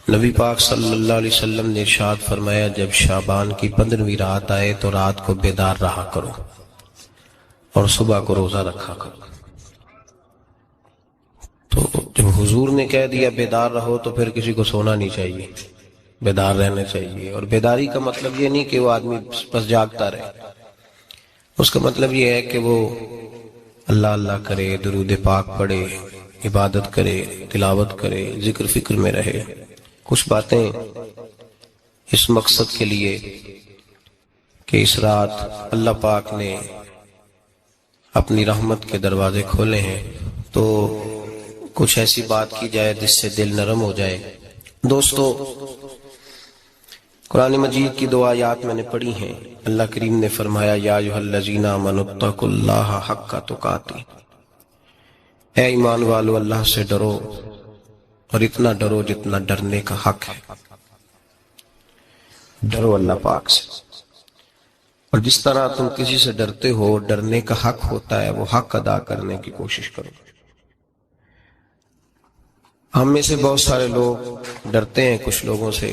نبی پاک صلی اللہ علیہ وسلم نے ارشاد فرمایا، جب شعبان کی 15ویں رات آئے تو رات کو بیدار رہا کرو اور صبح کو روزہ رکھا کرو۔ تو جب حضور نے کہہ دیا بیدار رہو تو پھر کسی کو سونا نہیں چاہیے، بیدار رہنا چاہیے۔ اور بیداری کا مطلب یہ نہیں کہ وہ آدمی بس جاگتا رہے، اس کا مطلب یہ ہے کہ وہ اللہ اللہ کرے، درود پاک پڑھے، عبادت کرے، تلاوت کرے، ذکر فکر میں رہے۔ کچھ باتیں اس مقصد کے لیے کہ اس رات اللہ پاک نے اپنی رحمت کے دروازے کھولے ہیں، تو کچھ ایسی بات کی جائے جس سے دل نرم ہو جائے۔ دوستو، قرآن مجید کی 2 آیات میں نے پڑھی ہیں۔ اللہ کریم نے فرمایا، یا ایھا الذین آمنوا اتقوا اللہ حق تقاتہ، اے ایمان والو اللہ سے ڈرو اور اتنا ڈرو جتنا ڈرنے کا حق ہے۔ ڈرو اللہ پاک سے، اور جس طرح تم کسی سے ڈرتے ہو، ڈرنے کا حق ہوتا ہے، وہ حق ادا کرنے کی کوشش کرو۔ ہم میں سے بہت سارے لوگ ڈرتے ہیں کچھ لوگوں سے،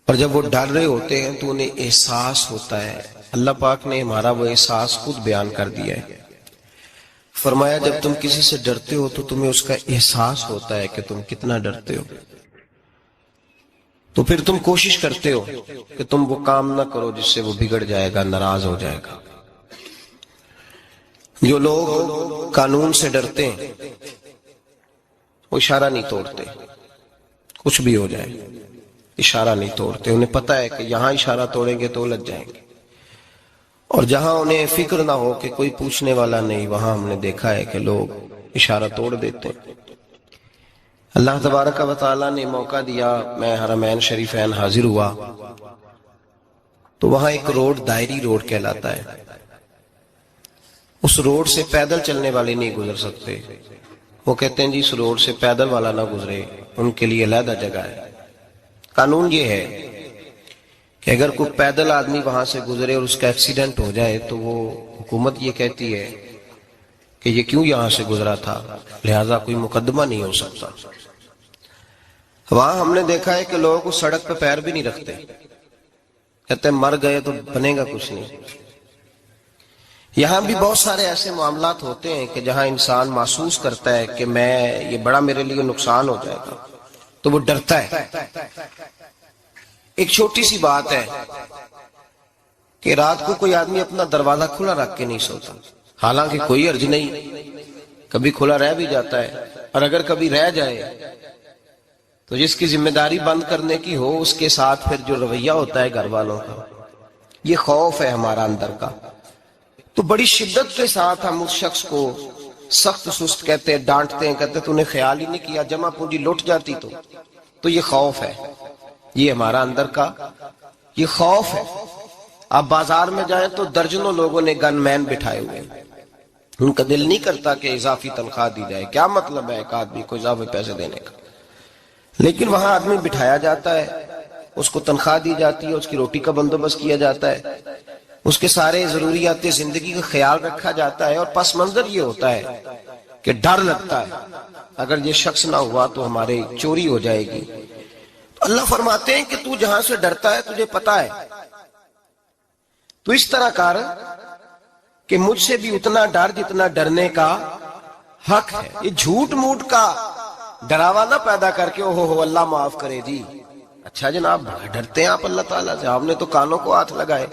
اور جب وہ ڈر رہے ہوتے ہیں تو انہیں احساس ہوتا ہے۔ اللہ پاک نے ہمارا وہ احساس خود بیان کر دیا ہے۔ فرمایا، جب تم کسی سے ڈرتے ہو تو تمہیں اس کا احساس ہوتا ہے کہ تم کتنا ڈرتے ہو، تو پھر تم کوشش کرتے ہو کہ تم وہ کام نہ کرو جس سے وہ بگڑ جائے گا، ناراض ہو جائے گا۔ جو لوگ قانون سے ڈرتے ہیں وہ اشارہ نہیں توڑتے، کچھ بھی ہو جائے اشارہ نہیں توڑتے۔ انہیں پتہ ہے کہ یہاں اشارہ توڑیں گے تو الجھ جائیں گے، اور جہاں انہیں فکر نہ ہو کہ کوئی پوچھنے والا نہیں، وہاں ہم نے دیکھا ہے کہ لوگ اشارہ توڑ دیتے ہیں۔ اللہ تبارک و تعالیٰ نے موقع دیا، میں حرمین شریفین حاضر ہوا تو وہاں ایک روڈ دائری روڈ کہلاتا ہے۔ اس روڈ سے پیدل چلنے والے نہیں گزر سکتے۔ وہ کہتے ہیں جی اس روڈ سے پیدل والا نہ گزرے، ان کے لیے علیحدہ جگہ ہے۔ قانون یہ ہے کہ اگر کوئی پیدل آدمی وہاں سے گزرے اور اس کا ایکسیڈنٹ ہو جائے تو وہ حکومت یہ کہتی ہے کہ یہ کیوں یہاں سے گزرا تھا، لہذا کوئی مقدمہ نہیں ہو سکتا۔ وہاں ہم نے دیکھا ہے کہ لوگ اس سڑک پہ پیر بھی نہیں رکھتے، کہتے ہیں مر گئے تو بنے گا کچھ نہیں۔ یہاں بھی بہت سارے ایسے معاملات ہوتے ہیں کہ جہاں انسان محسوس کرتا ہے کہ یہ بڑا میرے لیے نقصان ہو جائے گا، تو وہ ڈرتا ہے۔ ایک چھوٹی سی بات ہے کہ رات کو کوئی آدمی اپنا دروازہ کھلا رکھ کے نہیں سوتا، حالانکہ کوئی حرج نہیں، کبھی کھلا رہ بھی جاتا ہے، اور اگر کبھی رہ جائے تو جس کی ذمہ داری بند کرنے کی ہو اس کے ساتھ پھر جو رویہ ہوتا ہے گھر والوں کا، یہ خوف ہے ہمارا اندر کا، تو بڑی شدت کے ساتھ ہم اس شخص کو سخت سست کہتے ہیں، ڈانٹتے ہیں، کہتے ہیں تو نے خیال ہی نہیں کیا، جمع پونجی لٹ جاتی تو یہ خوف ہے، یہ ہمارا اندر کا یہ خوف ہے۔ آپ بازار میں جائیں تو درجنوں لوگوں نے گن مین بٹھائے ہوئے ہیں، ان کا دل نہیں کرتا کہ اضافی تنخواہ دی جائے، کیا مطلب ہے ایک آدمی کو اضافی پیسے دینے کا، لیکن وہاں آدمی بٹھایا جاتا ہے، اس کو تنخواہ دی جاتی ہے، اس کی روٹی کا بندوبست کیا جاتا ہے، اس کے سارے ضروریات زندگی کا خیال رکھا جاتا ہے، اور پس منظر یہ ہوتا ہے کہ ڈر لگتا ہے اگر یہ شخص نہ ہوا تو ہمارے چوری ہو جائے گی۔ تو اللہ فرماتے ہیں کہ تو جہاں سے ڈرتا ہے تجھے پتا ہے، تو اس طرح کر کہ مجھ سے بھی اتنا ڈر جتنا ڈرنے کا حق ہے۔ یہ جھوٹ موٹ کا ڈراوا نہ پیدا کر کے اوہ اللہ معاف کرے جی، اچھا جناب بڑا ڈرتے ہیں آپ اللہ تعالیٰ سے، آپ نے تو کانوں کو ہاتھ لگائے،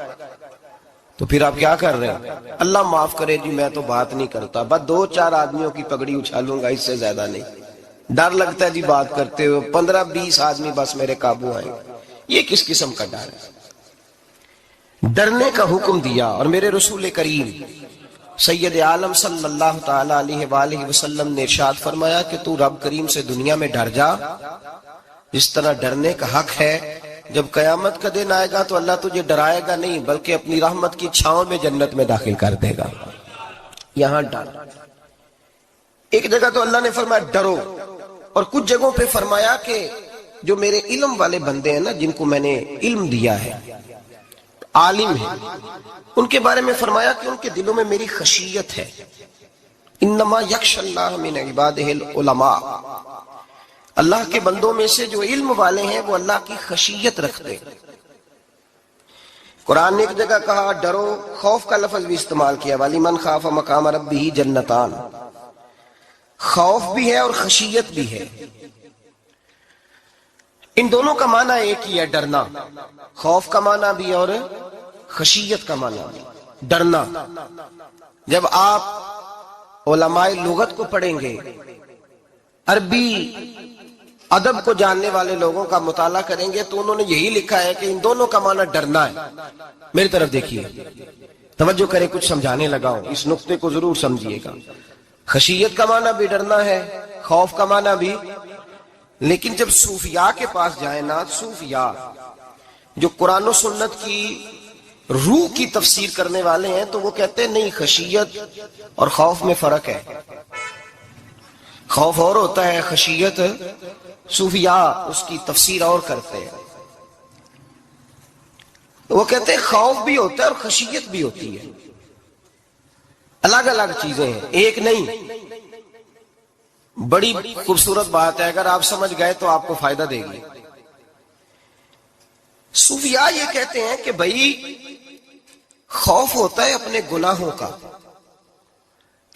تو پھر آپ کیا کر رہے ہیں؟ اللہ معاف کرے جی میں تو بات نہیں کرتا، بس 2-4 آدمیوں کی پگڑی اچھالوں گا، اس سے زیادہ نہیں۔ ڈر لگتا ہے جی بات کرتے ہوئے، 15-20 آدمی بس میرے قابو آئیں گے۔ یہ کس قسم کا ڈر ہے؟ ڈرنے کا حکم دیا، اور میرے رسول کریم سید عالم صلی اللہ تعالی علیہ وآلہ وسلم نے ارشاد فرمایا کہ تو رب کریم سے دنیا میں ڈر جا جس طرح ڈرنے کا حق ہے۔ جب قیامت کا دن آئے گا تو اللہ تجھے ڈرائے گا نہیں بلکہ اپنی رحمت کی چھاؤں میں جنت میں داخل کر دے گا۔ یہاں ڈر، ایک جگہ تو اللہ نے فرمایا ڈرو، اور کچھ جگہوں پہ فرمایا کہ جو میرے علم والے بندے ہیں نا، جن کو میں نے علم دیا ہے، عالم ہیں، ان کے بارے میں فرمایا کہ ان کے دلوں میں میری خشیت ہے۔ انما یخشی اللہ من عبادہ العلماء، اللہ کے بندوں میں سے جو علم والے ہیں وہ اللہ کی خشیت رکھتے ہیں۔ قرآن نے ایک جگہ کہا ڈرو، خوف کا لفظ بھی استعمال کیا، وَلِمَنْ خَافَ مَقَامَ رَبِّهِ جَنَّتَانِ، خوف بھی ہے اور خشیت بھی ہے۔ ان دونوں کا معنی ایک ہی ہے، ڈرنا۔ خوف کا معنی بھی اور خشیت کا معنی بھی، ڈرنا۔ جب آپ علماء لغت کو پڑھیں گے، عربی ادب کو جاننے والے لوگوں کا مطالعہ کریں گے تو انہوں نے یہی لکھا ہے کہ ان دونوں کا معنی ڈرنا ہے۔ میری طرف دیکھیے، توجہ کریں، کچھ سمجھانے لگا ہوں، اس نقطے کو ضرور سمجھیے گا۔ خشیت کا معنی بھی ڈرنا ہے، خوف کا معنی بھی۔ لیکن جب صوفیاء کے پاس جائیں نا، صوفیاء جو قرآن و سنت کی روح کی تفسیر کرنے والے ہیں، تو وہ کہتے ہیں نہیں، خشیت اور خوف میں فرق ہے، خوف اور ہوتا ہے، خشیت صوفیاء اس کی تفسیر اور کرتے ہیں۔ وہ کہتے ہیں خوف بھی ہوتا ہے اور خشیت بھی ہوتی ہے، الگ الگ چیزیں ہیں، ایک نہیں۔ بڑی خوبصورت بات ہے، اگر آپ سمجھ گئے تو آپ کو فائدہ دے گی۔ صوفیاء یہ کہتے ہیں کہ بھائی خوف ہوتا ہے اپنے گناہوں کا،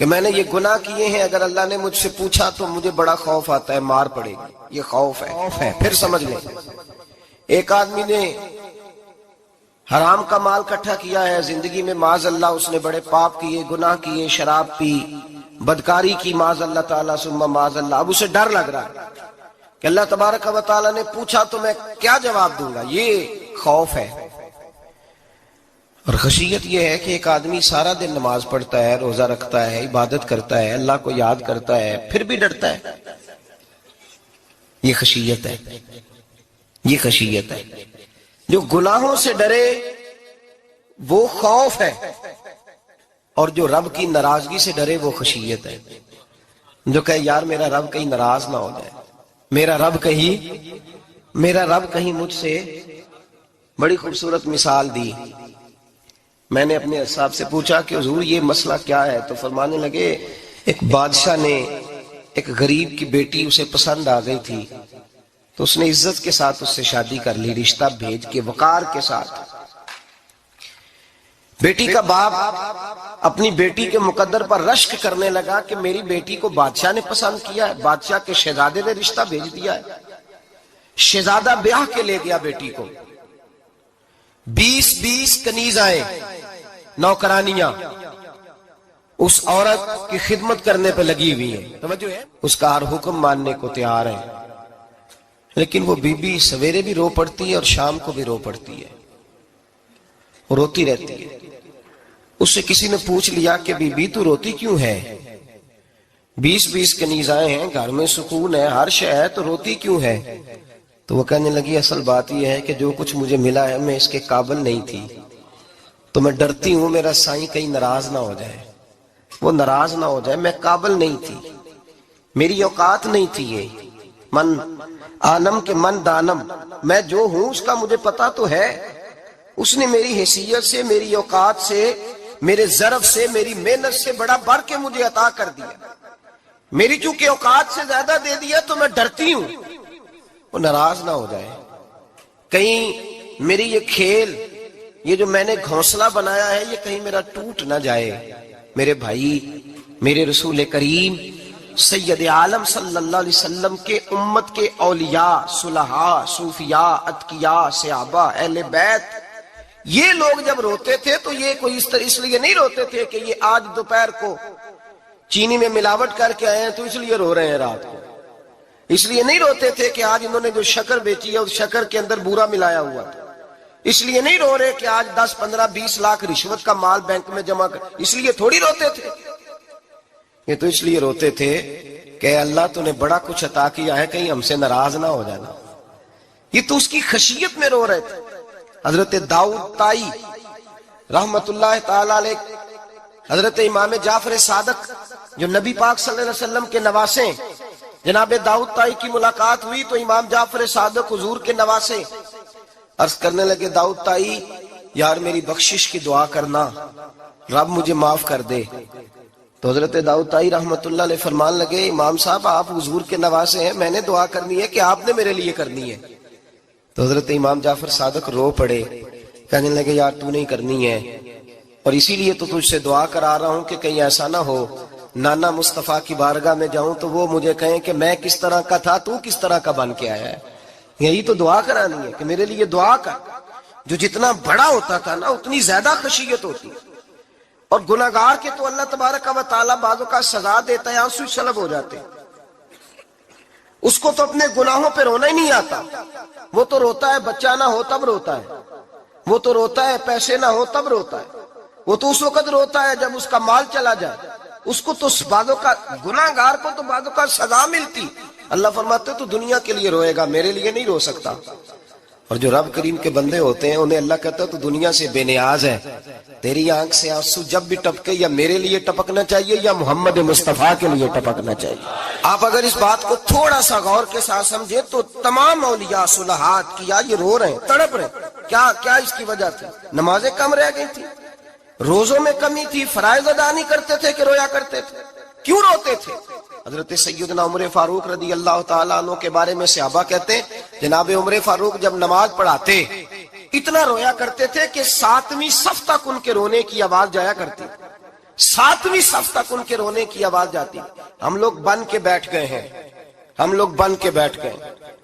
کہ میں نے یہ گناہ کیے ہیں، اگر اللہ نے مجھ سے پوچھا تو مجھے بڑا خوف آتا ہے، مار پڑے گی، یہ خوف ہے۔ پھر سمجھ لیں، ایک آدمی نے حرام کا مال اکٹھا کیا ہے زندگی میں، معاذ اللہ اس نے بڑے پاپ کیے، گناہ کیے، شراب پی، بدکاری کی، معاذ اللہ تعالیٰ ثم معاذ اللہ۔ اب اسے ڈر لگ رہا ہے کہ اللہ تبارک و تعالیٰ نے پوچھا تو میں کیا جواب دوں گا، یہ خوف ہے۔ اور خشیت یہ ہے کہ ایک آدمی سارا دن نماز پڑھتا ہے، روزہ رکھتا ہے، عبادت کرتا ہے، اللہ کو یاد کرتا ہے، پھر بھی ڈرتا ہے، یہ خشیت ہے، یہ خشیت ہے۔ جو گناہوں سے ڈرے وہ خوف ہے، اور جو رب کی ناراضگی سے ڈرے وہ خشیت ہے۔ جو کہے یار میرا رب کہیں ناراض نہ ہو جائے، میرا رب کہیں مجھ سے۔ بڑی خوبصورت مثال دی، میں نے اپنے صاحب سے پوچھا کہ حضور یہ مسئلہ کیا ہے، تو فرمانے لگے ایک بادشاہ نے ایک غریب کی بیٹی اسے پسند آ گئی تھی، تو اس نے عزت کے ساتھ اس سے شادی کر لی، رشتہ بھیج کے وقار کے ساتھ۔ بیٹی کا باپ اپنی بیٹی کے مقدر پر رشک کرنے لگا کہ میری بیٹی کو بادشاہ نے پسند کیا ہے، بادشاہ کے شہزادے نے رشتہ بھیج دیا ہے۔ شہزادہ بیاہ کے لے گیا بیٹی کو، 20 کنیزائیں، نوکرانیاں اس عورت کی خدمت کرنے پہ لگی ہوئی ہیں، توجہ ہے، اس کا ہر حکم ماننے کو تیار ہے۔ لیکن وہ بی بی سویرے بھی رو پڑتی ہے اور شام کو بھی رو پڑتی ہے، روتی رہتی ہے۔ اس سے کسی نے پوچھ لیا کہ بی بی تو روتی کیوں ہے، 20 کنیزائیں ہیں، گھر میں سکون ہے، ہر شے ہے، تو روتی کیوں ہے؟ تو وہ کہنے لگی اصل بات یہ ہے کہ جو کچھ مجھے ملا ہے میں اس کے قابل نہیں تھی، تو میں ڈرتی ہوں میرا سائیں کہیں ناراض نہ ہو جائے، وہ ناراض نہ ہو جائے، میں قابل نہیں تھی، میری اوقات نہیں تھی۔ یہ من آنم کے من دانم، میں جو ہوں اس کا مجھے پتا تو ہے، اس نے میری حیثیت سے، میری اوقات سے، میرے ظرف سے، میری محنت سے بڑا بڑھ کے مجھے عطا کر دیا، میری چونکہ اوقات سے زیادہ دے دیا تو میں ڈرتی ہوں وہ ناراض نہ ہو جائے، کہیں میری یہ کھیل، یہ جو میں نے گھونسلہ بنایا ہے، یہ کہیں میرا ٹوٹ نہ جائے۔ میرے بھائی، میرے رسول کریم سید عالم صلی اللہ علیہ وسلم کے امت کے اولیاء، صلحاء، صوفیاء، اتقیاء، صحابہ، اہل بیت، یہ لوگ جب روتے تھے تو یہ کوئی اس لیے نہیں روتے تھے کہ یہ آج دوپہر کو چینی میں ملاوٹ کر کے آئے ہیں تو اس لیے رو رہے ہیں رات کو، اس لیے نہیں روتے تھے کہ آج انہوں نے جو شکر بیچی ہے اس شکر کے اندر بورا ملایا ہوا تھا، اس لیے نہیں رو رہے کہ آج 10 15 20 لاکھ رشوت کا مال بینک میں جمع کر، اس لیے تھوڑی روتے تھے، یہ تو اس لیے روتے تھے کہ اللہ تو نے بڑا کچھ عطا کیا ہے، کہیں ہم سے ناراض نہ ہو جانا۔ یہ تو اس کی خشیت میں رو رہے تھے۔ حضرت داؤد طائی رحمت اللہ تعالی علیہ، حضرت امام جعفر صادق جو نبی پاک صلی اللہ علیہ وسلم کے نواسے، جناب داؤد طائی کی ملاقات ہوئی تو امام جعفر صادق حضور کے نواسے عرض کرنے لگے، داؤد طائی یار میری بخشش کی دعا کرنا، رب مجھے معاف کر دے۔ تو حضرت داؤد طائی رحمت اللہ علیہ فرمان لگے امام صاحب آپ حضور کے نواسے ہیں، میں نے دعا کرنی ہے کہ آپ نے میرے لیے کرنی ہے؟ تو حضرت امام جعفر صادق رو پڑے، کہنے لگے یار تو نہیں کرنی ہے، اور اسی لیے تو تجھ سے دعا کرا رہا ہوں کہ کہیں ایسا نہ ہو نانا مصطفیٰ کی بارگاہ میں جاؤں تو وہ مجھے کہیں کہ میں کس طرح کا تھا تو کس طرح کا بن کے آیا ہے۔ یہی تو دعا کرانی ہے کہ میرے لیے دعا کر۔ جو جتنا بڑا ہوتا تھا نا اتنی زیادہ خشیت ہوتی، اور گناہگار کے تو اللہ تبارک و تعالیٰ بعضوں کا سزا دیتا ہے، آنسو سلب ہو جاتے، اس کو تو اپنے گناہوں پہ رونا ہی نہیں آتا، وہ تو روتا ہے بچہ نہ ہو تب روتا ہے، وہ تو روتا ہے پیسے نہ ہو تب روتا ہے، وہ تو اس وقت روتا ہے جب اس کا مال چلا جائے، اس کو تو بعضوں کا گناہگار کو تو بعضوں کا سزا ملتی، اللہ فرماتے تو دنیا کے لیے روئے گا، میرے لیے نہیں رو سکتا۔ اور جو رب کریم کے بندے ہوتے ہیں انہیں اللہ کہتا ہے تو دنیا سے بے نیاز ہے، تیری آنکھ سے آنسو جب بھی ٹپکے یا میرے لیے ٹپکنا چاہیے یا محمد مصطفیٰ کے لیے ٹپکنا چاہیے۔ آپ اگر اس بات کو تھوڑا سا غور کے ساتھ سمجھے تو تمام اولیاء صلحات کیا یہ رو رہے ہیں، تڑپ رہے ہیں، کیا اس کی وجہ تھی؟ نمازیں کم رہ گئی تھی، روزوں میں کمی تھی، فرائض ادا نہیں کرتے تھے کہ رویا کرتے تھے؟ کیوں روتے تھے؟ حضرت سیدنا عمر فاروق رضی اللہ تعالیٰ عنہ کے بارے میں صحابہ کہتے ہیں جناب عمر فاروق جب نماز پڑھاتے اتنا رویا کرتے تھے کہ 7ویں صف تک ان کے رونے کی آواز جایا کرتی، 7ویں صف تک ان کے رونے کی آواز جاتی۔ ہم لوگ بن کے بیٹھ گئے ہیں، ہم لوگ بن کے بیٹھ گئے،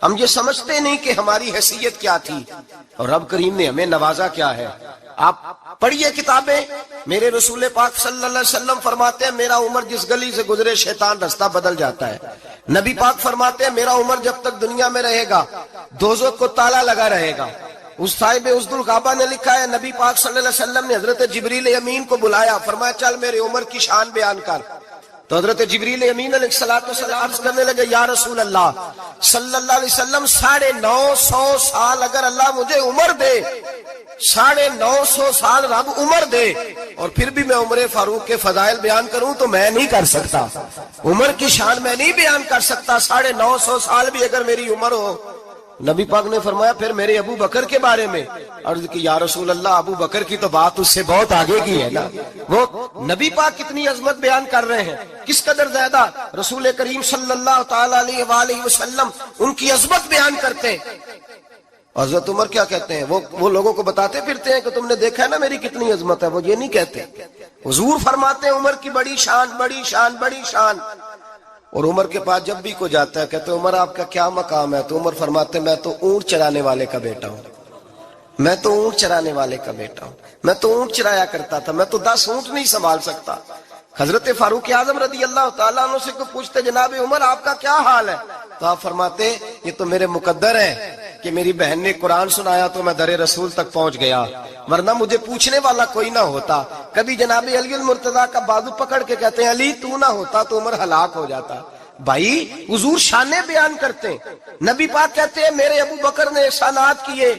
ہم یہ سمجھتے نہیں کہ ہماری حیثیت کیا تھی اور رب کریم نے ہمیں نوازا کیا ہے۔ آپ پڑھیے کتابیں، میرے رسول پاک صلی اللہ علیہ وسلم فرماتے ہیں میرا عمر جس گلی سے گزرے شیطان رستہ بدل جاتا ہے۔ نبی پاک فرماتے ہیں میرا عمر جب تک دنیا میں رہے گا دوزخ کو تالا لگا رہے گا۔ اس صاحب عزد الغابہ نے لکھا ہے نبی پاک صلی اللہ علیہ وسلم نے حضرت جبریل امین کو بلایا، فرمایا چل میرے عمر کی شان بیان کر۔ تو حضرت جبریل امین علیہ السلام عرض کرنے لگے یا رسول اللہ صلی اللہ علیہ وسلم 950 سال اگر اللہ مجھے عمر دے، 950 سال رب عمر دے اور پھر بھی میں عمر فاروق کے فضائل بیان کروں تو میں نہیں کر سکتا، عمر کی شان میں نہیں بیان کر سکتا، 950 سال بھی اگر میری عمر ہو۔ نبی پاک نے فرمایا پھر میرے ابو بکر کے بارے میں، عرض کی یا رسول اللہ ابو بکر کی تو بات اس سے بہت آگے کی ہے نا، وہ نبی پاک کتنی عظمت بیان کر رہے ہیں، کس قدر زیادہ رسول کریم صلی اللہ تعالی علیہ وآلہ وسلم ان کی عظمت بیان کرتے ہیں۔ حضرت عمر کیا کہتے ہیں، وہ لوگوں کو بتاتے پھرتے ہیں کہ تم نے دیکھا ہے نا میری کتنی عظمت ہے، وہ یہ نہیں کہتے، حضور فرماتے ہیں عمر کی بڑی شان بڑی شان بڑی شان۔ اور عمر کے پاس جب بھی کوئی جاتا ہے کہتے ہیں عمر آپ کا کیا مقام ہے، تو عمر فرماتے ہیں میں تو اونٹ چرانے والے کا بیٹا ہوں، میں تو اونٹ چرانے والے کا بیٹا ہوں، میں تو اونٹ چرایا کرتا تھا، میں تو 10 اونٹ نہیں سنبھال سکتا۔ حضرت فاروق اعظم رضی اللہ تعالیٰ عنہ سے کوئی پوچھتے جناب عمر آپ کا کیا حال ہے، تو آپ فرماتے یہ تو میرے مقدر ہے کہ میری بہن نے قرآن سنایا تو میں در رسول تک پہنچ گیا، ورنہ مجھے پوچھنے والا کوئی نہ ہوتا۔ کبھی جناب علی المرتضیٰ کا بازو پکڑ کے کہتے ہیں علی تو نہ ہوتا تو عمر ہلاک ہو جاتا۔ بھائی حضور شانیں بیان کرتے ہیں، نبی پاک کہتے ہیں میرے ابو بکر نے احسانات کیے،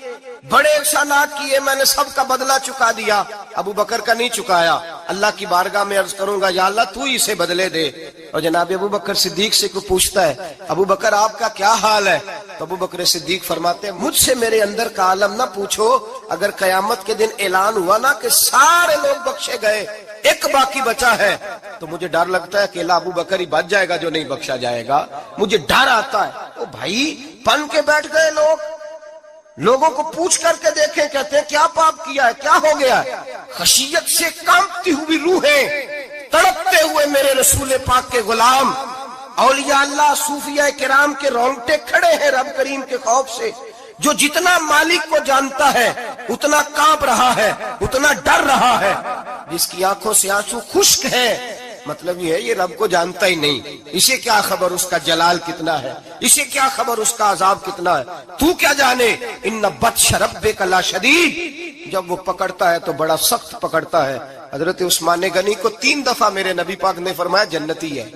بڑے احسانات کیے، میں نے سب کا بدلہ چکا دیا، ابو بکر کا نہیں چکایا، اللہ کی بارگاہ میں عرض کروں گا یا اللہ تو ہی اسے بدلے دے۔ اور جناب ابو بکر صدیق سے کوئی پوچھتا ہے ابو بکر آپ کا کیا حال ہے، تو ابو بکر صدیق فرماتے ہیں مجھ سے میرے اندر کا عالم نہ پوچھو، اگر قیامت کے دن اعلان ہوا نا کہ سارے لوگ بخشے گئے ایک باقی بچا ہے تو مجھے ڈر لگتا ہے اکیلا ابو بکر ہی بچ جائے گا جو نہیں بخشا جائے گا، مجھے ڈر آتا ہے۔ او بھائی پن کے بیٹھ گئے لوگ، لوگوں کو پوچھ کر کے دیکھیں، کہتے ہیں کیا پاپ کیا ہے، کیا ہو گیا ہے؟ خشیت سے کانپتی ہوئی روحیں، تڑپتے ہوئے میرے رسول پاک کے غلام، اولیاء اللہ صوفیاء کرام کے رونگٹے کھڑے ہیں رب کریم کے خوف سے، جو جتنا مالک کو جانتا ہے اتنا کانپ رہا ہے، اتنا ڈر رہا ہے، جس کی آنکھوں سے آنسو خشک ہے، مطلب یہ ہے یہ رب کو جانتا ہی نہیں، اسے کیا خبر اس کا جلال کتنا ہے، اسے کیا خبر اس کا عذاب کتنا ہے، تو کیا جانے ان بطش ربک لشدید، جب وہ پکڑتا ہے تو بڑا سخت پکڑتا ہے۔ حضرت عثمان غنی کو 3 دفعہ میرے نبی پاک نے فرمایا جنتی ہے،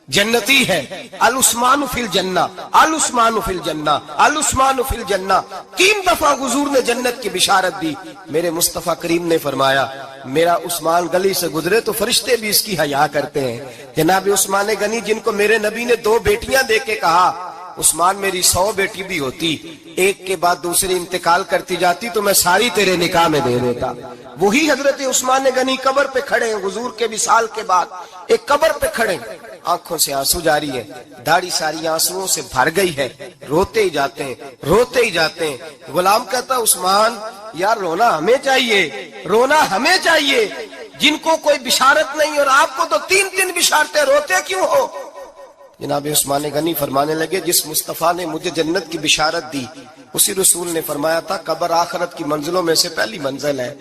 جنتی ہے، العثمان فی الجنہ، العثمان فی الجنہ، العثمان فی الجنہ، 3 دفعہ حضور نے جنت کی بشارت دی۔ میرے مصطفیٰ کریم نے فرمایا میرا عثمان گلی سے گزرے تو فرشتے بھی اس کی حیا کرتے ہیں۔ جناب عثمان غنی جن کو میرے نبی نے 2 بیٹیاں دے کے کہا عثمان میری 100 بیٹی بھی ہوتی، ایک کے بعد دوسری انتقال کرتی جاتی تو میں ساری تیرے نکاح میں دے دیتا۔ وہی حضرت عثمان غنی قبر پہ کھڑے ہیں حضور کے وصال کے بعد، ایک قبر پہ کھڑے، آنکھوں سے آنسو جاری ہے، داڑھی ساری آنسوؤں سے بھر گئی ہے، روتے ہی جاتے ہیں، روتے ہی جاتے ہیں۔ غلام کہتا عثمان یار رونا ہمیں چاہیے، رونا ہمیں چاہیے، جن کو کوئی بشارت نہیں اور آپ کو تو 3 بشارتیں، روتے کیوں ہو؟ جناب عثمان غنی فرمانے لگے جس مصطفیٰ نے مجھے جنت کی بشارت دی اسی رسول نے فرمایا تھا قبر آخرت کی منزلوں میں سے پہلی منزل ہے،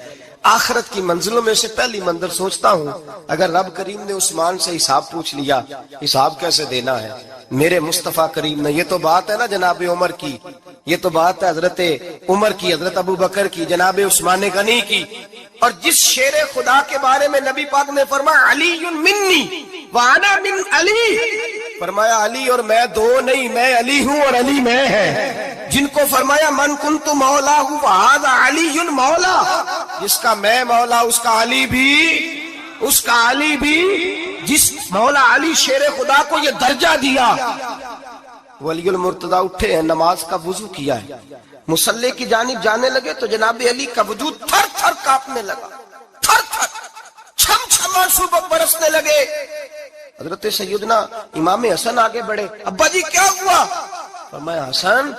آخرت کی منزلوں میں سے پہلی منزل۔ سوچتا ہوں اگر رب کریم نے عثمان سے حساب پوچھ لیا، حساب کیسے دینا ہے؟ میرے مصطفیٰ کریم نے، یہ تو بات ہے نا جناب عمر کی، یہ تو بات ہے حضرت عمر کی، حضرت ابو بکر کی، جناب عثمان غنی کی۔ اور جس شیر خدا کے بارے میں نبی پاک نے فرمایا علی منی وانا من علی، فرمایا علی اور میں دو نہیں، میں علی ہوں اور علی میں ہے۔ جن کو فرمایا من کنت مولا ہوں وہذا علی مولا، جس کا میں مولا اس کا علی بھی، اس کا علی بھی، جس مولا علی شیر خدا کو یہ درجہ دیا۔ ولی المرتضی اٹھے ہیں، نماز کا وضو کیا ہے، مصلی کی جانب جانے لگے تو جناب علی کا وجود تھر تھر کانپنے لگا، تھر تھر، چھم چھم آنسو برسنے لگے۔ حضرت سیدنا امام حسن آگے بڑھے، ابا جی کیا ہوا؟ فرمایا حسن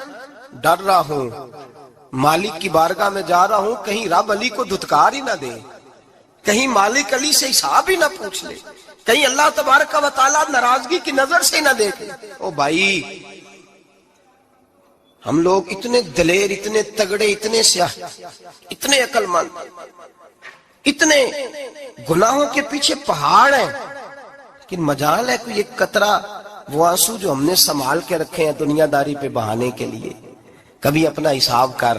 ڈر رہا ہوں، مالک کی بارگاہ میں جا رہا ہوں، کہیں رب علی کو دھتکار ہی نہ دے، کہیں مالک علی سے حساب ہی نہ پوچھ لے، کہیں اللہ تبارک و تعالیٰ ناراضگی کی نظر سے نہ دیکھے۔ او بھائی ہم لوگ اتنے دلیر، اتنے تگڑے، اتنے سیاہ، اتنے عقل مند، اتنے گناہوں کے پیچھے پہاڑ ہیں، لیکن مجال ہے کوئی ایک قطرہ وہ آنسو جو ہم نے سنبھال کے رکھے ہیں دنیا داری پہ بہانے کے لیے۔ کبھی اپنا حساب کر،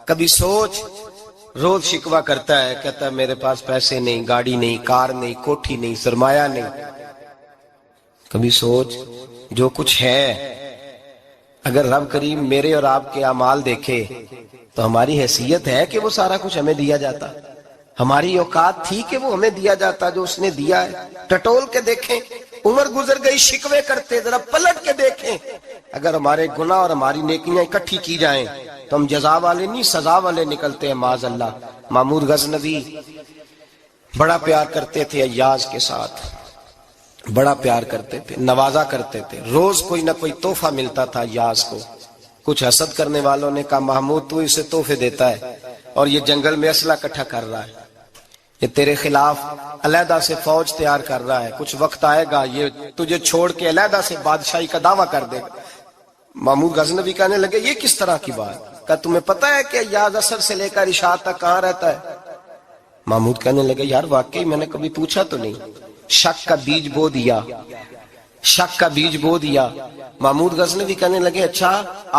کبھی سوچ۔ روز شکوہ کرتا ہے، کہتا ہے میرے پاس پیسے نہیں، گاڑی نہیں، کار نہیں، کوٹھی نہیں، سرمایہ نہیں۔ کبھی سوچ جو کچھ ہے اگر رب کریم میرے اور آپ کے اعمال دیکھے تو ہماری حیثیت ہے کہ وہ سارا کچھ ہمیں دیا جاتا، ہماری اوقات تھی کہ وہ ہمیں دیا جاتا جو اس نے دیا ہے۔ ٹٹول کے دیکھیں، عمر گزر گئی شکوے کرتے، ذرا پلٹ کے دیکھیں اگر ہمارے گناہ اور ہماری نیکیاں اکٹھی کی جائیں تو ہم جزا والے نہیں سزا والے نکلتے ہیں معاذ اللہ۔ محمود غزنوی بڑا پیار کرتے تھے ایاز کے ساتھ، بڑا پیار کرتے تھے، نوازا کرتے تھے، روز کوئی نہ کوئی تحفہ ملتا تھا ایاز کو۔ کچھ حسد کرنے والوں نے کہا محمود تو اسے تحفے دیتا ہے اور یہ جنگل میں اسلحہ اکٹھا کر رہا ہے، یہ تیرے خلاف علیحدہ سے فوج تیار کر رہا ہے، کچھ وقت آئے گا یہ تجھے چھوڑ کے علیحدہ سے بادشاہی کا دعویٰ کر دے گا۔ محمود غزنوی کہنے لگے یہ کس طرح کی بات؟ کہا تمہیں پتہ ہے کہ ایاز عصر سے لے کر عشاء تک کہاں رہتا ہے؟ محمود کہنے لگے یار واقعی میں نے کبھی پوچھا تو نہیں، شک کا بیج بو دیا، شک کا بیج بو دیا۔ محمود غزنوی کہنے لگے اچھا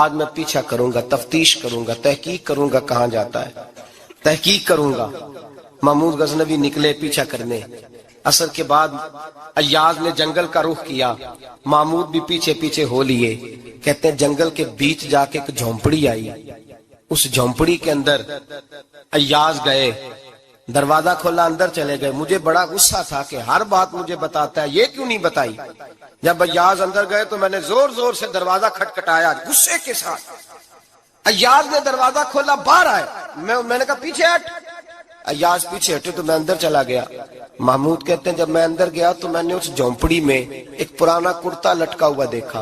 آج میں پیچھا کروں گا، تفتیش کروں گا، تحقیق کروں گا کہاں جاتا ہے، تحقیق کروں گا۔ محمود غزنوی نکلے پیچھا کرنے۔ عصر کے بعد ایاز نے جنگل کا رخ کیا، محمود بھی پیچھے پیچھے ہو لیے۔ کہتے ہیں جنگل کے بیچ جا کے ایک جھونپڑی آئی، اس جھونپڑی کے اندر ایاز گئے، دروازہ کھولا اندر چلے گئے۔ مجھے بڑا غصہ تھا کہ ہر بات مجھے بتاتا ہے، یہ کیوں نہیں بتائی؟ جب ایاز اندر گئے تو میں نے زور زور سے دروازہ کھٹکھٹایا غصے کے ساتھ۔ ایاز نے دروازہ کھولا، باہر آئے، میں نے کہا پیچھے ہٹ۔ ایاز پیچھے ہٹے تو میں اندر چلا گیا۔ محمود کہتے ہیں جب میں اندر گیا تو میں نے اس جھونپڑی میں ایک پرانا کرتا لٹکا ہوا دیکھا،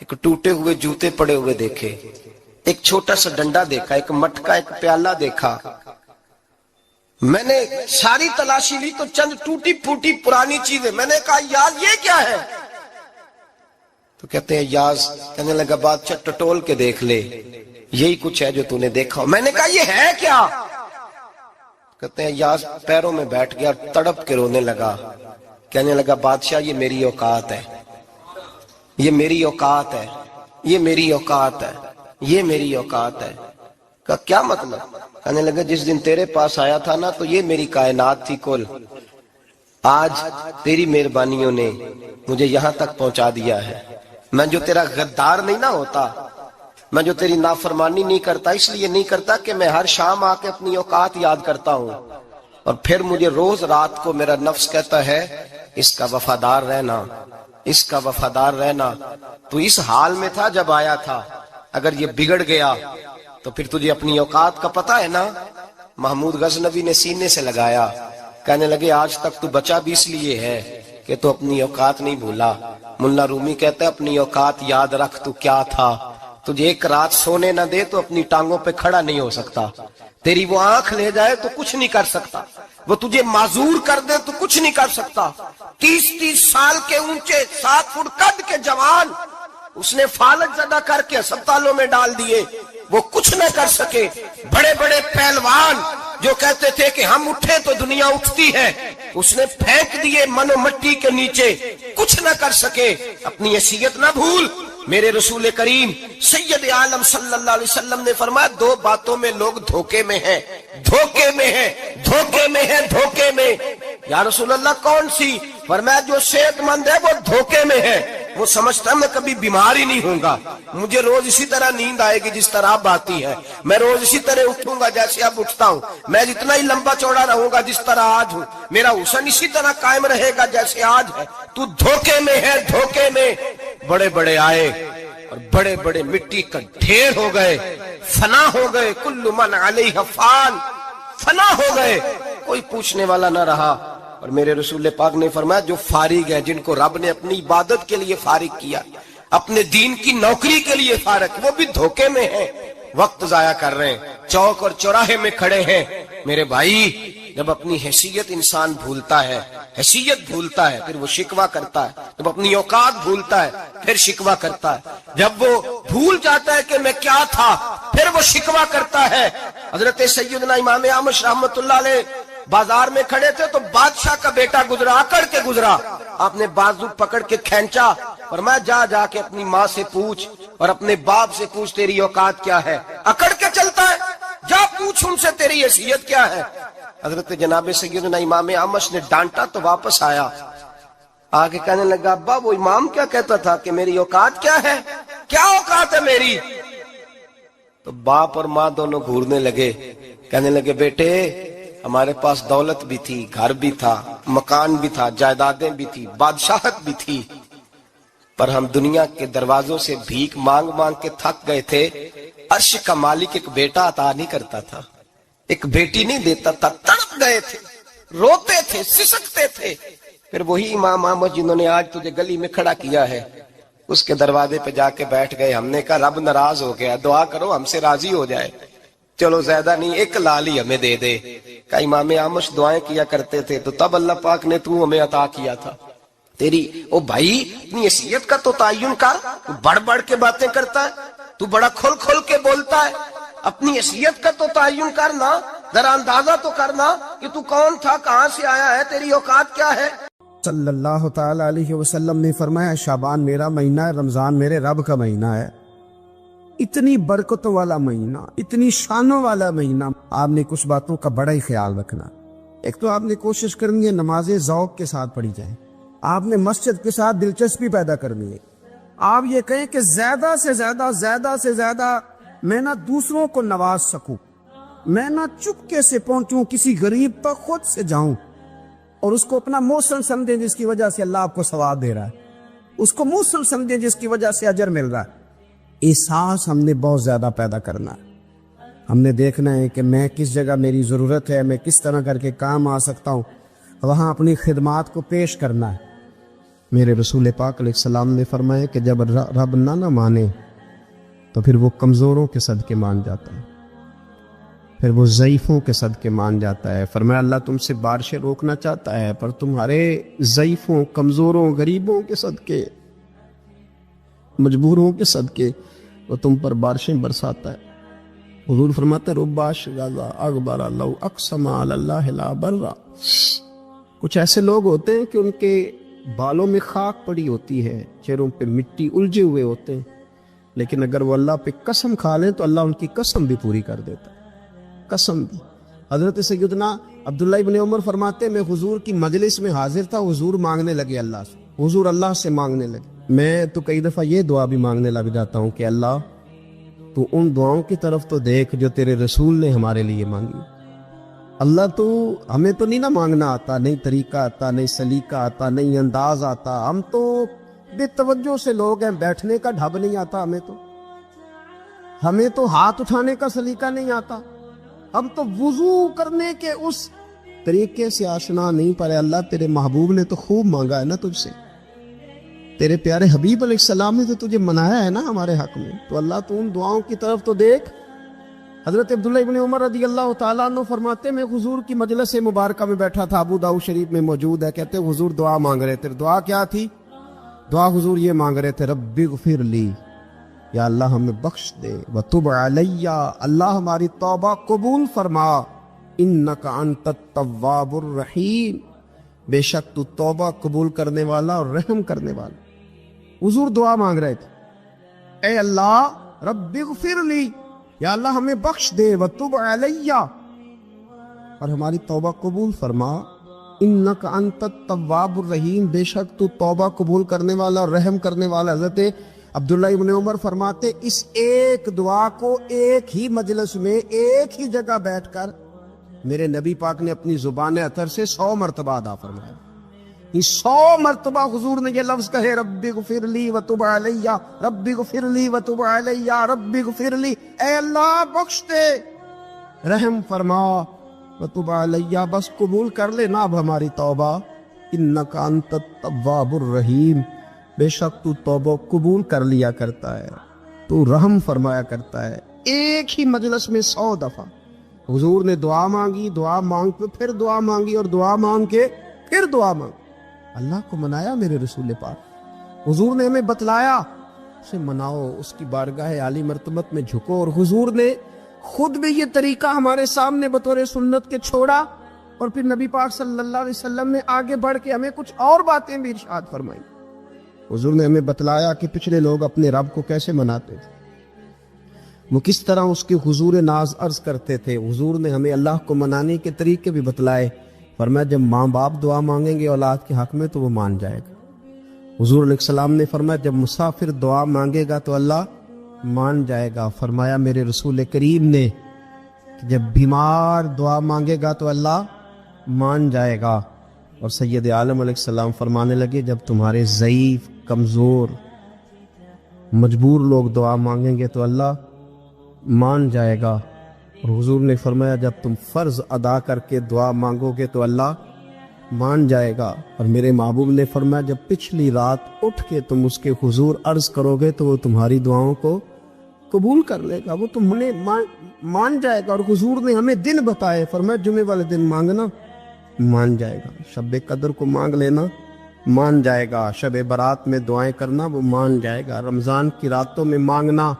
ایک ٹوٹے ہوئے جوتے پڑے ہوئے دیکھے، ایک چھوٹا سا ڈنڈا دیکھا، ایک مٹکا، ایک پیالہ دیکھا۔ میں نے ساری تلاشی لی تو چند ٹوٹی پھوٹی پرانی چیزیں۔ میں نے کہا یاز یہ کیا ہے؟ تو کہتے ہیں یاز کہنے لگا بادشاہ ٹٹول کے دیکھ لے، یہی کچھ ہے جو تو نے دیکھا۔ میں نے کہا یہ ہے کیا؟ کہتے ہیں یاز پیروں میں بیٹھ گیا، تڑپ کے رونے لگا، کہنے لگا بادشاہ یہ میری اوقات ہے، یہ میری اوقات ہے، یہ میری اوقات ہے، یہ میری اوقات ہے۔ کہا کیا مطلب؟ کہنے لگا جس دن تیرے پاس آیا تھا نا تو یہ میری کائنات تھی کل، آج تیری مہربانیوں نے مجھے یہاں تک پہنچا دیا ہے۔ میں جو تیرا غدار نہیں نہ ہوتا، میں جو تیری نافرمانی نہیں کرتا، اس لیے نہیں کرتا کہ میں ہر شام آ کے اپنی اوقات یاد کرتا ہوں، اور پھر مجھے روز رات کو میرا نفس کہتا ہے اس کا وفادار رہنا، اس کا وفادار رہنا. تو اس حال میں تھا جب آیا تھا، اگر یہ بگڑ گیا تو پھر تجھے اپنی اوقات کا پتہ ہے نا. محمود غزنوی نے سینے سے لگایا، کہنے لگے آج تک تو بچا بھی اس لیے ہے کہ تو اپنی اوقات نہیں بھولا. ملا رومی کہتا ہے اپنی اوقات یاد رکھ، تو کیا تھا. تجھے ایک رات سونے نہ دے تو اپنی ٹانگوں پہ کھڑا نہیں ہو سکتا. تیری وہ آنکھ لے جائے تو کچھ نہیں کر سکتا. وہ تجھے معذور کر دے تو کچھ نہیں کر سکتا. 30 سال کے اونچے 7 فٹ قد کے جوان اس نے فالج زدہ کر کے ہسپتالوں میں ڈال دیے، وہ کچھ نہ کر سکے. بڑے بڑے پہلوان جو کہتے تھے کہ ہم اٹھے تو دنیا اٹھتی ہے، اس نے پھینک دیے من و مٹی کے نیچے، کچھ نہ کر سکے. اپنی حیثیت نہ بھول. میرے رسول کریم سید عالم صلی اللہ علیہ وسلم نے فرمایا 2 باتوں میں لوگ دھوکے میں ہیں، دھوکے میں ہیں، دھوکے میں ہیں، دھوکے میں. یا رسول اللہ کون سی؟ فرمایا جو صحت مند ہے وہ دھوکے میں ہے. وہ سمجھتا میں کبھی بیمار ہی نہیں ہوں گا، مجھے روز اسی طرح نیند آئے گی جس طرح اب آتی ہے، میں روز اسی طرح اٹھوں گا جیسے اب اٹھتا ہوں، میں جتنا ہی لمبا چوڑا رہوں گا جس طرح آج ہوں، میرا حسن اسی طرح قائم رہے گا جیسے آج ہے. تو دھوکے میں ہے، دھوکے میں. بڑے بڑے آئے اور بڑے بڑے مٹی کا ڈھیر ہو گئے، فنا ہو گئے. کل من علیہ فان، فنا ہو گئے، کوئی پوچھنے والا نہ رہا. اور میرے رسول پاک نے فرمایا جو فارغ ہے، جن کو رب نے اپنی عبادت کے لیے فارغ کیا، اپنے دین کی نوکری کے لیے فارغ، وہ بھی دھوکے میں ہیں، وقت ضائع کر رہے ہیں، چوک اور چوراہے میں کھڑے ہیں. میرے بھائی جب اپنی حیثیت انسان بھولتا ہے، حیثیت بھولتا ہے، پھر وہ شکوہ کرتا ہے. جب اپنی اوقات بھولتا ہے پھر شکوہ کرتا ہے. جب وہ بھول جاتا ہے کہ میں کیا تھا پھر وہ شکوہ کرتا ہے. حضرت سیدنا امام احمد رحمۃ اللہ علیہ بازار میں کھڑے تھے تو بادشاہ کا بیٹا گزرا، اکڑ کے گزرا. آپ نے بازو پکڑ کے کھینچا، فرمایا جا کے اپنی ماں سے پوچھ اور اپنے باپ سے پوچھ تیری اوقات کیا ہے. اکڑ کے چلتا ہے، جا پوچھ ان سے تیری حیثیت کیا ہے. حضرت جناب سیدنا امام احمد نے ڈانٹا تو واپس آیا، آگے کہنے لگا ابا وہ امام کیا کہتا تھا کہ میری اوقات کیا ہے، کیا اوقات ہے میری. تو باپ اور ماں دونوں گھورنے لگے، کہنے لگے بیٹے ہمارے پاس دولت بھی تھی، گھر بھی تھا، مکان بھی تھا، جائیدادیں بھی تھی، بادشاہت بھی تھی، پر ہم دنیا کے دروازوں سے بھیک مانگ مانگ کے تھک گئے تھے. عرش کا مالک ایک بیٹا عطا نہیں کرتا تھا، ایک بیٹی نہیں دیتا تھا. تڑپ گئے تھے، روتے تھے، سسکتے تھے. پھر وہی امام احمد جنہوں نے آج تجھے گلی میں کھڑا کیا ہے اس کے دروازے پہ جا کے بیٹھ گئے. ہم نے کہا رب ناراض ہو گیا، دعا کرو ہم سے راضی ہو جائے، چلو زیادہ نہیں 1 لال ہی ہمیں دے دے. کہ امام احمد دعائیں کیا کرتے تھے تو تب اللہ پاک نے تو ہمیں عطا کیا تھا. تیری او بھائی اپنی حیثیت کا تو تعین کر. تو بڑھ بڑھ کے باتیں کرتا ہے، تو بڑا کھل کھل کے بولتا ہے. اپنی حیثیت کا تو تعین کرنا، ذرا اندازہ تو کرنا کہ تو کون تھا، کہاں سے آیا ہے، تیری اوقات کیا ہے. صلی اللہ تعالی علیہ وسلم نے فرمایا شعبان میرا مہینہ ہے، رمضان میرے رب کا مہینہ ہے. اتنی برکتوں والا مہینہ، اتنی شانوں والا مہینہ. آپ نے کچھ باتوں کا بڑا ہی خیال رکھنا. ایک تو آپ نے کوشش کرنی ہے نمازیں ذوق کے ساتھ پڑھی جائیں. آپ نے مسجد کے ساتھ دلچسپی پیدا کرنی ہے. آپ یہ کہیں کہ زیادہ سے زیادہ میں نہ دوسروں کو نواز سکوں، میں نہ چپکے سے پہنچوں کسی غریب تک، خود سے جاؤں اور اس کو اپنا موسم سمجھیں جس کی وجہ سے اللہ آپ کو ثواب دے رہا ہے، اس کو موسم سمجھیں جس کی وجہ سے اجر مل رہا ہے. احساس ہم نے بہت زیادہ پیدا کرنا ہے. ہم نے دیکھنا ہے کہ میں کس جگہ میری ضرورت ہے، میں کس طرح کر کے کام آ سکتا ہوں، وہاں اپنی خدمات کو پیش کرنا ہے. میرے رسول پاک علیہ السلام نے فرمایا کہ جب رب نہ مانے تو پھر وہ کمزوروں کے صدقے مان جاتا ہے، پھر وہ ضعیفوں کے صدقے مان جاتا ہے. فرمایا اللہ تم سے بارشیں روکنا چاہتا ہے پر تمہارے ضعیفوں، کمزوروں، غریبوں کے صدقے، مجبوروں کے صدقے وہ تم پر بارشیں برساتا ہے. حضور فرماتا ہے رب اشغاظ اغبر لو اقسم علی اللہ لا برا. کچھ ایسے لوگ ہوتے ہیں کہ ان کے بالوں میں خاک پڑی ہوتی ہے، چہروں پہ مٹی الجھے ہوئے ہوتے ہیں، لیکن اگر وہ اللہ پہ قسم کھا لیں تو اللہ ان کی قسم بھی پوری کر دیتا ہے، قسم بھی. حضرت سیدنا عبداللہ ابن عمر فرماتے ہیں میں حضور کی مجلس میں حاضر تھا، حضور مانگنے لگے اللہ سے، حضور اللہ سے مانگنے لگے. میں تو کئی دفعہ یہ دعا بھی مانگنے لگ جاتا ہوں کہ اللہ تو ان دعاؤں کی طرف تو دیکھ جو تیرے رسول نے ہمارے لیے مانگی. اللہ تو ہمیں تو نہیں نہ مانگنا آتا، نہیں طریقہ آتا، نہیں سلیقہ آتا، نہیں انداز آتا. ہم تو بے توجہ سے لوگ ہیں, بیٹھنے کا ڈھب نہیں آتا ہمیں تو ہاتھ اٹھانے کا سلیقہ نہیں آتا, ہم تو وضو کرنے کے اس طریقے سے آشنا نہیں پائے. اللہ تیرے محبوب نے تو خوب مانگا ہے نا تجھ سے, تیرے پیارے حبیب علیہ السلام نے تو تجھے منایا ہے نا ہمارے حق میں, تو اللہ تو ان دعاؤں کی طرف تو دیکھ. حضرت عبداللہ ابن عمر رضی اللہ تعالیٰ عنہ فرماتے میں حضور کی مجلس مبارکہ میں بیٹھا تھا, ابو داؤد شریف میں موجود ہے, کہتے حضور دعا مانگ رہے تھے. دعا کیا تھی؟ دعا حضور یہ مانگ رہے تھے, رب اغفر لی, یا اللہ ہمیں بخش دے, وتب علیہ, اللہ ہماری توبہ قبول فرما, انک انت التواب الرحیم, بے شک تو توبہ قبول کرنے والا اور رحم کرنے والا. حضور دعا مانگ رہے تھے, اے اللہ رب اغفر لی, یا اللہ ہمیں بخش دے, وتب علیہ, اور ہماری توبہ قبول فرما, انک انت التواب الرحیم, بے شک تو توبہ قبول کرنے والا اور رحم کرنے والا. حضرت عبداللہ ابن عمر فرماتے اس ایک دعا کو ایک ہی مجلس میں ایک ہی جگہ بیٹھ کر میرے نبی پاک نے اپنی زبان اطہر سے 100 مرتبہ ادا فرمایا. 100 مرتبہ حضور نے یہ لفظ کہے, رب اغفر لی وتب علیہ, رب اغفر لی وتب علیہ, رب اغفر لی, اے اللہ بخش دے, رحم فرما, وتب علیہ, بس قبول کر لے نا اب ہماری توبہ, انک انت التواب الرحیم, بے شک تو توبہ قبول کر لیا کرتا ہے, تو رحم فرمایا کرتا ہے. ایک ہی مجلس میں 100 دفعہ حضور نے دعا مانگی, دعا مانگ کے پھر دعا مانگی, اور دعا مانگ کے پھر دعا مانگی. اللہ کو منایا میرے رسول پاک, حضور نے ہمیں بتلایا اسے مناؤ, اس کی بارگاہ عالی مرتبت میں جھکو, اور حضور نے خود بھی یہ طریقہ ہمارے سامنے بطور سنت کے چھوڑا, اور پھر نبی پاک صلی اللہ علیہ وسلم نے آگے بڑھ کے ہمیں کچھ اور باتیں بھی ارشاد فرمائی. حضور نے ہمیں بتلایا کہ پچھلے لوگ اپنے رب کو کیسے مناتے تھے, وہ کس طرح اس کے حضور ناز عرض کرتے تھے. حضور نے ہمیں اللہ کو منانے کے طریقے بھی بتلائے, فرمایا جب ماں باپ دعا مانگیں گے اولاد کے حق میں تو وہ مان جائے گا. حضور علیہ السلام نے فرمایا جب مسافر دعا مانگے گا تو اللہ مان جائے گا. فرمایا میرے رسول کریم نے کہ جب بیمار دعا مانگے گا تو اللہ مان جائے گا. اور سید عالم علیہ السلام فرمانے لگے جب تمہارے ضعیف, کمزور, مجبور لوگ دعا مانگیں گے تو اللہ مان جائے گا. اور حضور نے فرمایا جب تم فرض ادا کر کے دعا مانگو گے تو اللہ مان جائے گا. اور میرے محبوب نے فرمایا جب پچھلی رات اٹھ کے تم اس کے حضور عرض کرو گے تو وہ تمہاری دعاؤں کو قبول کر لے گا, وہ تمہیں مان جائے گا. اور حضور نے ہمیں دن بتائے, فرمایا جمعے والے دن مانگنا مان جائے گا, شب قدر کو مانگ لینا مان جائے گا, شب برات میں دعائیں کرنا وہ مان جائے گا, رمضان کی راتوں میں مانگنا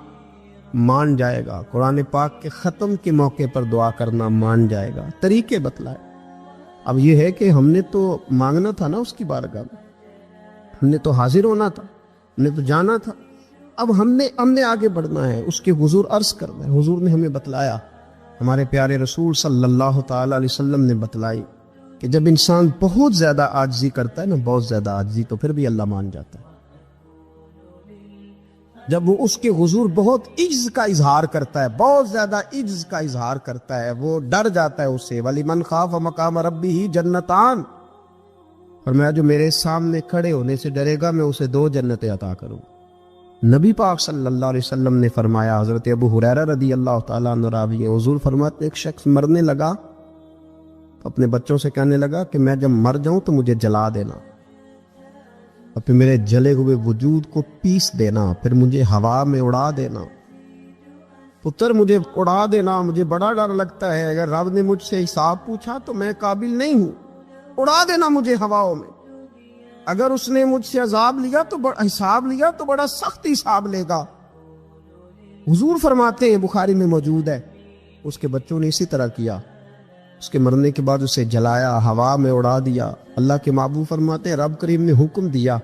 مان جائے گا, قرآن پاک کے ختم کے موقع پر دعا کرنا مان جائے گا. طریقے بتلائے. اب یہ ہے کہ ہم نے تو مانگنا تھا نا اس کی بارگاہ میں, ہم نے تو حاضر ہونا تھا, ہم نے تو جانا تھا. اب ہم نے آگے بڑھنا ہے, اس کے حضور عرض کرنا ہے. حضور نے ہمیں بتلایا, ہمارے پیارے رسول صلی اللہ تعالی علیہ وسلم نے بتلائی کہ جب انسان بہت زیادہ عاجزی کرتا ہے نا, بہت زیادہ عاجزی, تو پھر بھی اللہ مان جاتا ہے. جب وہ اس کے حضور بہت عجز کا اظہار کرتا ہے, بہت زیادہ عجز کا اظہار کرتا ہے, وہ ڈر جاتا ہے اس سے. وَلِمَنْ خَافَ مَقَامَ رَبِّهِ جَنَّتَانِ, فرمایا جو میرے سامنے کھڑے ہونے سے ڈرے گا میں اسے 2 جنتیں عطا کروں. نبی پاک صلی اللہ علیہ وسلم نے فرمایا, حضرت ابو ہریرہ رضی اللہ تعالیٰ عنہ راوی ہے, حضور فرماتے ایک شخص مرنے لگا تو اپنے بچوں سے کہنے لگا کہ میں جب مر جاؤں تو مجھے جلا دینا, اور پھر میرے جلے ہوئے وجود کو پیس دینا, پھر مجھے ہوا میں اڑا دینا. پتر مجھے اڑا دینا, مجھے بڑا ڈر لگتا ہے, اگر رب نے مجھ سے حساب پوچھا تو میں قابل نہیں ہوں, اڑا دینا مجھے ہواؤں میں. اگر اس نے مجھ سے عذاب لیا تو حساب لیا تو بڑا سخت حساب لے گا. حضور فرماتے ہیں, بخاری میں موجود ہے, اس کے بچوں نے اسی طرح کیا. اس کے مرنے کے بعد اسے جلایا, ہوا میں اڑا دیا. اللہ کے محبوب فرماتے ہیں رب کریم نے حکم دیا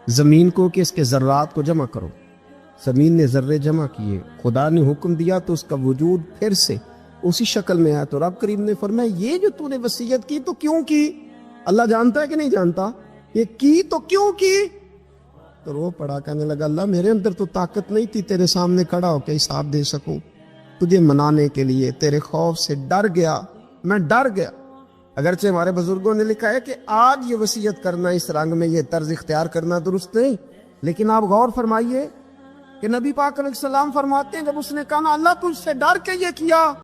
زمین کو کہ اس کے ذرات کو جمع کرو. زمین نے ذرے جمع کیے, خدا نے حکم دیا تو اس کا وجود پھر سے اسی شکل میں آیا. تو رب کریم نے فرمایا یہ جو تو نے وصیت کی تو کیوں کی؟ اللہ جانتا ہے کہ نہیں جانتا؟ یہ کی تو کیوں کی؟ تو رو پڑا, کہنے لگا اللہ میرے اندر تو طاقت نہیں تھی تیرے سامنے کھڑا ہو کے حساب دے سکوں, تجھے منانے کے لیے تیرے خوف سے ڈر گیا, میں ڈر گیا. اگرچہ ہمارے بزرگوں نے لکھا ہے کہ آج یہ وصیت کرنا اس رنگ میں یہ طرز اختیار کرنا درست نہیں، لیکن آپ غور فرمائیے کہ نبی پاک علیہ السلام فرماتے ہیں جب اس نے کہا اللہ تجھ سے ڈر کے یہ کیا